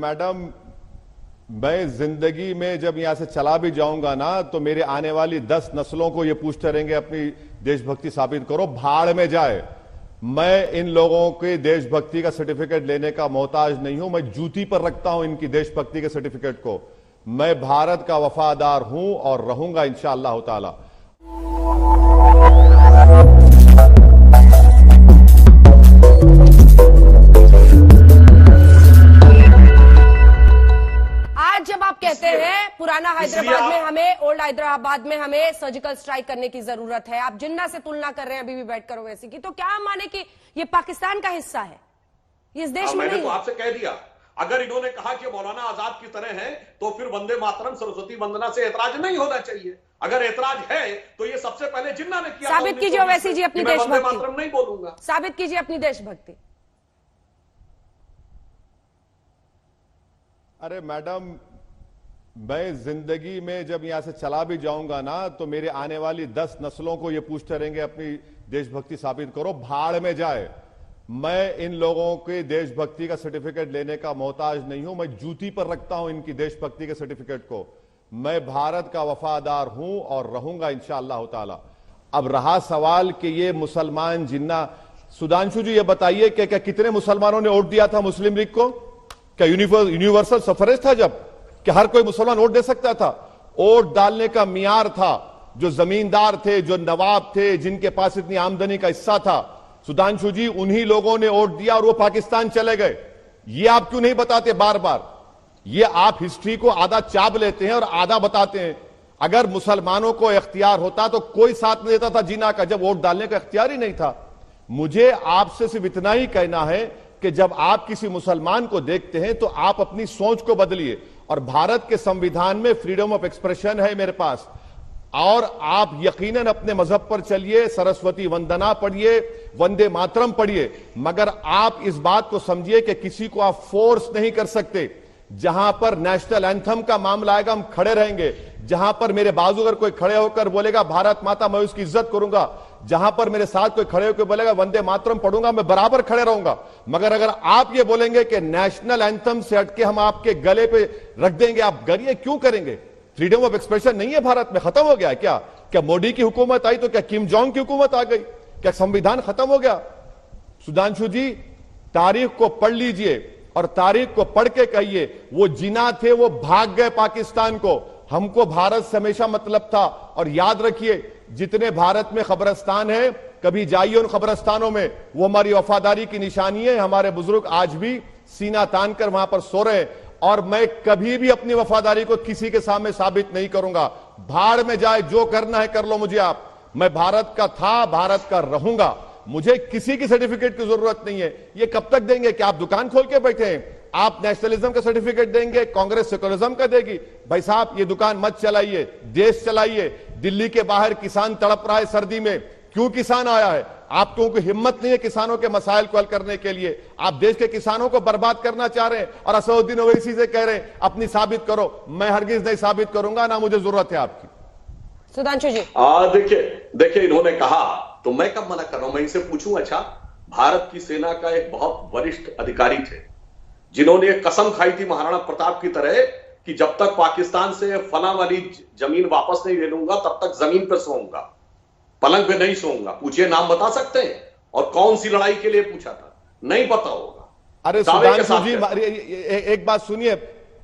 Madam, मैं जिंदगी में जब यहां से चला भी जाऊंगा ना तो मेरे आने वाली 10 नस्लों को ये पूछते रहेंगे अपनी देशभक्ति साबित करो, भाड़ में जाए। मैं इन लोगों के देशभक्ति का सर्टिफिकेट लेने का मोहताज नहीं हूं। मैं जूती पर रखता हूं इनकी देशभक्ति के सर्टिफिकेट को। मैं भारत का वफादार हूं और रहूंगा इंशाअल्लाह ताला। जब आप कहते हैं पुराना हैदराबाद में हमें, ओल्ड हैदराबाद में हमें सर्जिकल स्ट्राइक करने की जरूरत है, आप जिन्ना से तुलना कर रहे हैं अभी भी बैठकर ओवैसी की, तो क्या हम माने कि ये पाकिस्तान का हिस्सा है, इस देश में मैंने तो आपसे कह दिया, अगर इन्होंने कहा कि मौलाना आजाद की तरह है तो फिर वंदे मातरम सरस्वती वंदना से ऐतराज नहीं होना चाहिए। अगर ऐतराज है तो ये सबसे पहले जिन्ना ने किया। साबित कीजिए ओवैसी जी अपनी देशभक्ति। वंदे मातरम नहीं बोलूंगा। साबित कीजिए अपनी देशभक्ति। अरे मैडम, मैं जिंदगी में जब यहां से चला भी जाऊंगा ना तो मेरे आने वाली 10 नस्लों को ये पूछते रहेंगे अपनी देशभक्ति साबित करो, भाड़ में जाए। मैं इन लोगों के देशभक्ति का सर्टिफिकेट लेने का मोहताज नहीं हूं। मैं जूती पर रखता हूं इनकी देशभक्ति के सर्टिफिकेट को। मैं भारत का वफादार हूं और रहूंगा इंशाअल्लाह ताला। अब रहा सवाल कि ये मुसलमान जिन्ना, सुधांशु जी ये बताइए कि क्या कितने मुसलमानों ने वोट दिया था मुस्लिम लीग को? क्या यूनिवर्सल सफरेज था जब कि हर कोई मुसलमान वोट दे सकता था? वोट डालने का मियार था जो जमींदार थे, जो नवाब थे, जिनके पास इतनी आमदनी का हिस्सा था। सुधांशु जी, उन्हीं लोगों ने वोट दिया और वो पाकिस्तान चले गए। ये आप क्यों नहीं बताते बार बार? ये आप हिस्ट्री को आधा चाप लेते हैं और आधा बताते हैं। अगर मुसलमानों को इख्तियार होता तो कोई साथ नहीं देता था जिन्ना का, जब वोट डालने का इख्तियार ही नहीं था। मुझे आपसे सिर्फ इतना ही कहना है कि जब आप किसी मुसलमान को देखते हैं तो आप अपनी सोच को बदलिए। और भारत के संविधान में फ्रीडम ऑफ एक्सप्रेशन है मेरे पास, और आप यकीनन अपने मजहब पर चलिए, सरस्वती वंदना पढ़िए, वंदे मातरम पढ़िए, मगर आप इस बात को समझिए कि किसी को आप फोर्स नहीं कर सकते। जहां पर नेशनल एंथम का मामला आएगा हम खड़े रहेंगे। जहां पर मेरे बाजू अगर कोई खड़े होकर बोलेगा भारत माता, मैं उसकी इज्जत करूंगा। जहां पर मेरे साथ कोई खड़े होकर बोलेगा वंदे मातरम पढ़ूंगा, मैं बराबर खड़े रहूंगा। मगर अगर आप ये बोलेंगे कि नेशनल एंथम से हटके हम आपके गले पे रख देंगे, आप गरिए क्यों करेंगे? फ्रीडम ऑफ एक्सप्रेशन नहीं है भारत में, खत्म हो गया क्या? क्या मोदी की हुकूमत आई तो क्या किम जोंग की हुकूमत आ गई? क्या संविधान खत्म हो गया? सुधांशु जी, तारीख को पढ़ लीजिए और तारीख को पढ़ के कहिए वो जिन्ना थे वो भाग गए पाकिस्तान को। हमको भारत से हमेशा मतलब था। और याद रखिए, जितने भारत में खबरस्तान है, कभी जाइए उन खबरस्तानों में, वो हमारी वफादारी की निशानी है। हमारे बुजुर्ग आज भी सीना तान कर वहां पर सो रहे हैं। और मैं कभी भी अपनी वफादारी को किसी के सामने साबित नहीं करूंगा। भाड़ में जाए, जो करना है कर लो मुझे आप। मैं भारत का था, भारत का रहूंगा। मुझे किसी की सर्टिफिकेट की जरूरत नहीं है। ये कब तक देंगे? कि आप दुकान खोल के बैठे हैं? आप नेशनलिज्म का सर्टिफिकेट देंगे, कांग्रेस सेकुलरिज्म का देगी? भाई साहब, ये दुकान मत चलाइए, देश चलाइए। दिल्ली के बाहर किसान तड़प रहा है सर्दी में, क्यों किसान आया है? आपको कोई हिम्मत नहीं है किसानों के मसाइल को हल करने के लिए। आप देश के किसानों को बर्बाद करना चाह रहे हैं और असदुद्दीन ओवैसी से कह रहे हैं अपनी साबित करो। मैं हरगिज नहीं साबित करूंगा, ना मुझे जरूरत है आपकी। सुधांशु जी, देखिए इन्होंने कहा तो मैं कब मना कर रहा हूं? मैं इनसे पूछूं, अच्छा, भारत की सेना का एक बहुत वरिष्ठ अधिकारी थे जिन्होंने एक कसम खाई थी महाराणा प्रताप की तरह कि जब तक पाकिस्तान से फला वाली जमीन वापस नहीं ले लूंगा तब तक जमीन पर सोऊंगा, पलंग पे नहीं सोऊंगा। पूछिए, नाम बता सकते हैं? और कौन सी लड़ाई के लिए पूछा था? नहीं पता होगा। अरे सुधांशु जी, एक बात सुनिए,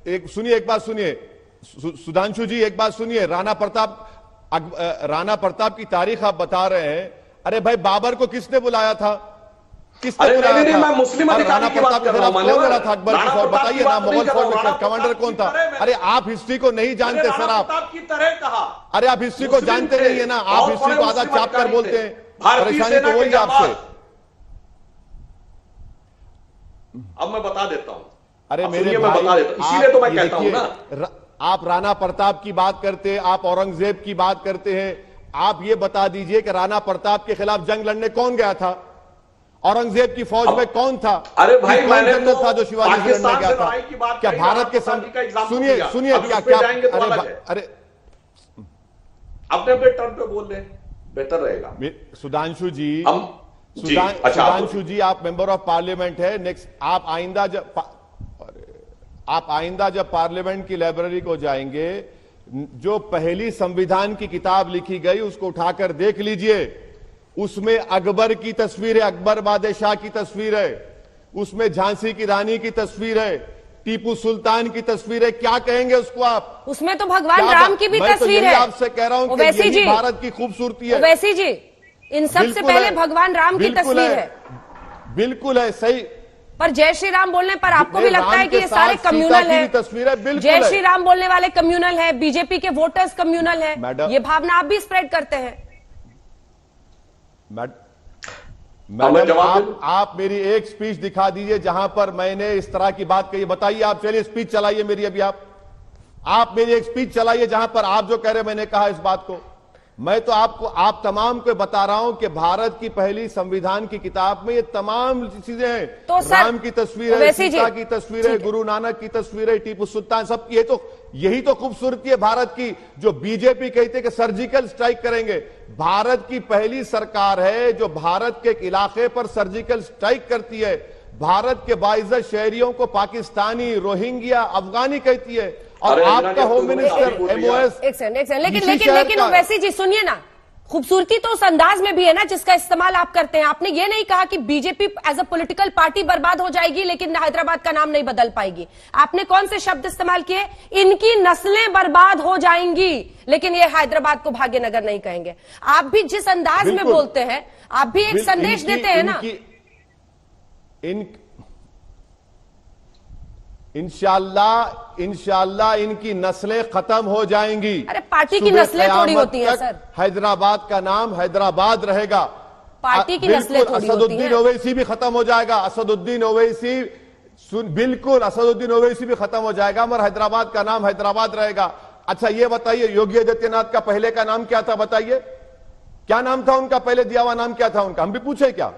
एक बात सुनिए सुधांशु जी, एक बात सुनिए। राणा प्रताप की तारीख आप बता रहे हैं। अरे भाई, बाबर को किसने बुलाया था? किसने बुलाया था? मैं मुस्लिम अधिकारी की बात कर रहा हूं। कौन लड़ा था अकबर के फौज? बताइए ना, मुगल फौज में कमांडर कौन था? अरे आप हिस्ट्री को नहीं जानते सर। आप की तरह कहा, अरे आप हिस्ट्री को जानते नहीं है ना। आप हिस्ट्री को आधा चाप कर बोलते हैं। परेशानी तो वही आपसे। अब मैं बता देता हूं। अरे मेरे मैं बता देता हूं, इसीलिए तो मैं कहता हूं ना। आप राणा प्रताप की बात करते हैं, आप औरंगजेब की बात करते हैं। आप ये बता दीजिए कि राणा प्रताप के खिलाफ जंग लड़ने कौन गया था? औरंगजेब की फौज में कौन था? अरे भाई, मैंने तो था जो शिवाजी से लड़ने गया था? क्या भारत के सुनिए अरे अपने टर्म पे बोल रहे, बेहतर रहेगा। सुधांशु जी, सुधांशु जी, आप मेंबर ऑफ पार्लियामेंट है। नेक्स्ट आप आइंदा जब आप आइंदा जब पार्लियामेंट की लाइब्रेरी को जाएंगे, जो पहली संविधान की किताब लिखी गई उसको उठाकर देख लीजिए। उसमें अकबर की तस्वीर है, अकबर बादशाह की तस्वीर है, उसमें झांसी की रानी की तस्वीर है, टीपू सुल्तान की तस्वीर है। क्या कहेंगे उसको आप? उसमें तो भगवान राम की भी तस्वीर है। आपसे कह रहा हूं कि यही भारत की खूबसूरती है। ओवैसी जी, इन सबसे पहले भगवान राम की तस्वीर है। बिल्कुल है, सही। पर जय श्री राम बोलने पर आपको भी लगता है कि ये सारे कम्युनल है? तस्वीर है, बिल्कुल। जय श्री राम बोलने वाले कम्युनल है, बीजेपी के वोटर्स कम्युनल है, ये भावना आप भी स्प्रेड करते हैं। मैडम, आप मेरी एक स्पीच दिखा दीजिए जहां पर मैंने इस तरह की बात कही। बताइए आप, चलिए स्पीच चलाइए मेरी अभी। आप मेरी एक स्पीच चलाइए जहां पर आप जो कह रहे मैंने कहा इस बात को। मैं तो आप तमाम को बता रहा हूं कि भारत की पहली संविधान की किताब में ये तमाम चीजें हैं। तो राम की तस्वीर है, सीता की तस्वीर है, गुरु नानक की तस्वीर है, टीपू सुल्तान, सब की। यही तो खूबसूरती है भारत की। जो बीजेपी कहते हैं कि सर्जिकल स्ट्राइक करेंगे, भारत की पहली सरकार है जो भारत के एक इलाके पर सर्जिकल स्ट्राइक करती है। भारत के बाइज्जत शहरियों को पाकिस्तानी, रोहिंग्या, अफगानी कहती है। और आपका होम मिनिस्टर MOS। एक सेकंड, लेकिन ओवैसी जी सुनिए ना, खूबसूरती तो उस अंदाज में भी है ना जिसका इस्तेमाल आप करते हैं। आपने ये नहीं कहा कि BJP as a political party बर्बाद हो जाएगी लेकिन हैदराबाद का नाम नहीं बदल पाएगी। आपने कौन से शब्द इस्तेमाल किए? इनकी नस्लें बर्बाद हो जाएंगी लेकिन ये हैदराबाद को भाग्यनगर नहीं कहेंगे। आप भी जिस अंदाज में बोलते हैं, आप भी एक संदेश देते हैं ना। इंशाअल्लाह इनकी नस्लें खत्म हो जाएंगी। अरे पार्टी की नस्लें थोड़ी होती हैं सर। हैदराबाद का नाम हैदराबाद रहेगा। पार्टी की नस्लें थोड़ी होती हैं। असदुद्दीन ओवैसी भी खत्म हो जाएगा। असदुद्दीन ओवैसी, बिल्कुल असदुद्दीन ओवैसी भी खत्म हो जाएगा, मगर हैदराबाद का नाम हैदराबाद रहेगा। अच्छा ये बताइए, योगी आदित्यनाथ का पहले का नाम क्या था? बताइए क्या नाम था उनका? पहले दिया हुआ नाम क्या था उनका? हम भी पूछे क्या?